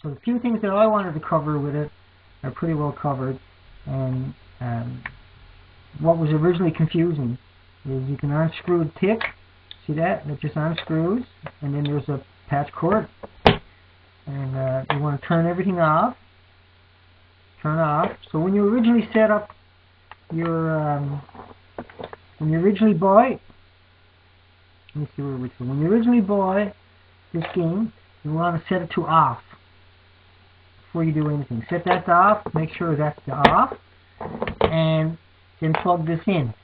So the few things that I wanted to cover with it are pretty well covered. And what was originally confusing is you can unscrew the tip. See that? That just unscrews. And then there's a patch cord. And you want to turn everything off. Turn off. So when you originally set up your, when you originally buy, let me see where we're going. When you originally buy this game, you want to set it to off before you do anything. Set that to off. Make sure that's the off, and then plug this in.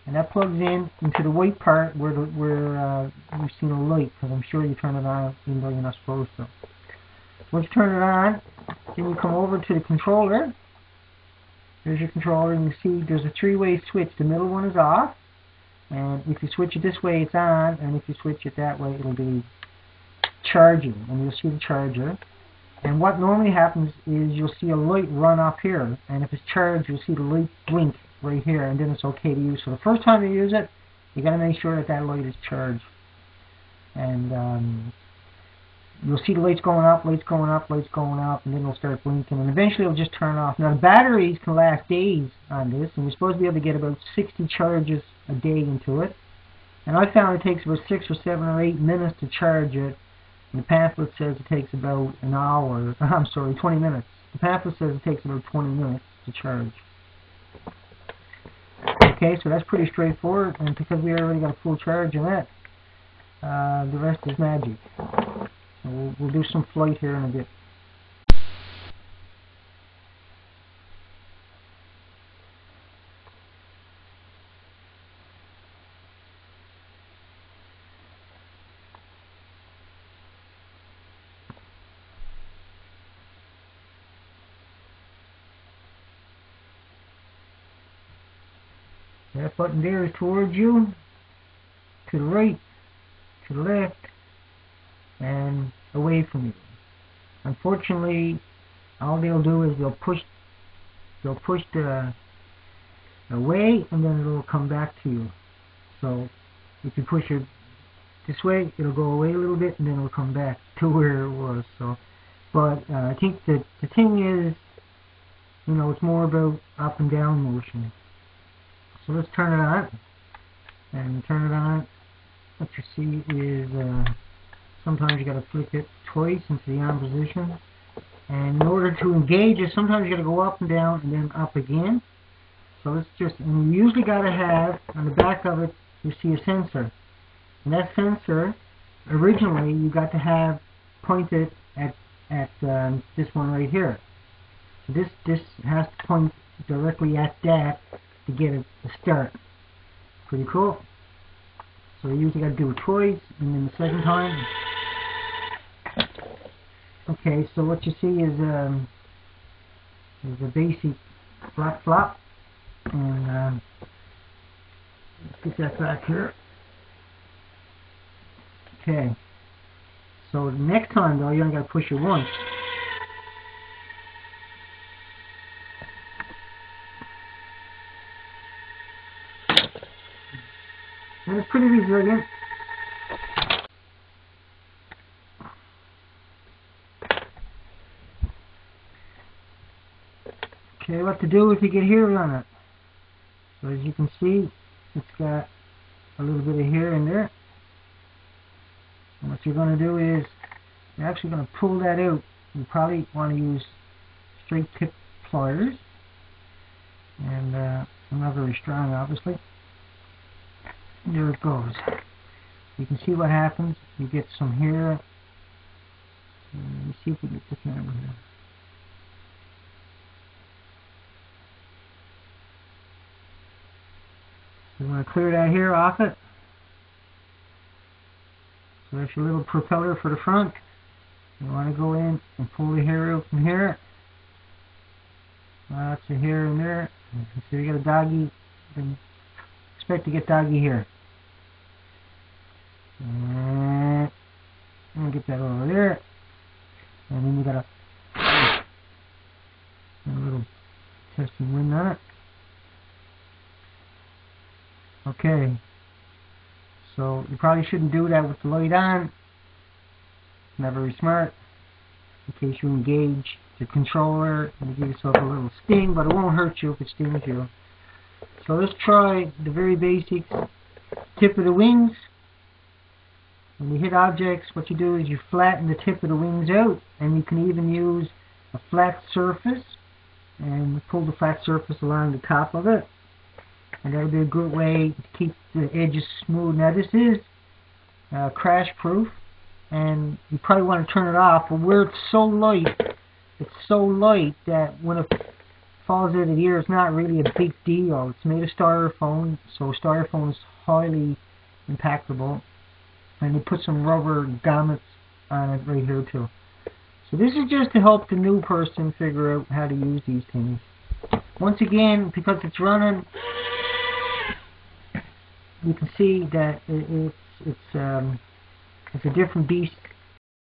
And that plugs in into the white part where you've seen a light, because I'm sure you turn it on even though you're not supposed to. Once you turn it on, then you come over to the controller. There's your controller, and you see there's a three-way switch. The middle one is off, and if you switch it this way, it's on, and if you switch it that way, it'll be charging, and you'll see the charger. And what normally happens is you'll see a light run up here, and if it's charged, you'll see the light blink right here, and then it's okay to use. So the first time you use it, you got to make sure that that light is charged, and you'll see the lights going up, lights going up, lights going up, and then it'll start blinking, and eventually it'll just turn off. Now the batteries can last days on this, and you're supposed to be able to get about 60 charges a day into it. And I found it takes about 6 or 7 or 8 minutes to charge it. And the pamphlet says it takes about an hour. I'm sorry, 20 minutes. The pamphlet says it takes about 20 minutes to charge. Okay, so that's pretty straightforward, and because we already got a full charge in that, the rest is magic. So we'll do some flight here in a bit. That button there is towards you, to the right, to the left, and away from you. Unfortunately, all they'll do is they'll push the away, and then it'll come back to you. So if you push it this way, it'll go away a little bit, and then it'll come back to where it was. So, but I think that the thing is, you know, it's more about up and down motion. So let's turn it on, and turn it on. What you see is sometimes you got to flick it twice into the on position, and in order to engage it, sometimes you got to go up and down and then up again. So let's just, and you usually got to have on the back of it, you see a sensor, and that sensor originally you got to have pointed at this one right here. So this has to point directly at that to get a start. Pretty cool. So you usually got to do it twice, and then the second time. Okay, so what you see is a basic flap, and let's get that back here. Okay. So the next time though, you only got to push it once. And it's pretty resilient. Okay, what to do if you get hair on it. So as you can see, it's got a little bit of hair in there. And what you're going to do is, you're actually going to pull that out. You probably want to use straight tip pliers. And I'm not very strong, obviously. There it goes. You can see what happens. You get some hair. Let me see if we get the camera here. You want to clear that hair off it. So that's your little propeller for the front. You want to go in and pull the hair out from here. Lots of hair in there. So you got a doggy. Then expect to get doggy hair. And get that over there. And then you got a little testing wind on it. Okay. So you probably shouldn't do that with the light on. Not very smart. in case you engage the controller and give yourself a little sting, but it won't hurt you if it stings you. So let's try the very basics. Tip of the wings. When you hit objects, what you do is you flatten the tip of the wings out, and you can even use a flat surface and pull the flat surface along the top of it, and that'll be a good way to keep the edges smooth. Now this is crash proof, and you probably want to turn it off, but where it's so light that when it falls out of the air, it's not really a big deal. It's made of styrofoam, so styrofoam is highly impactable, and they put some rubber grommets on it right here too. So this is just to help the new person figure out how to use these things. Once again, because it's running, you can see that it's a different beast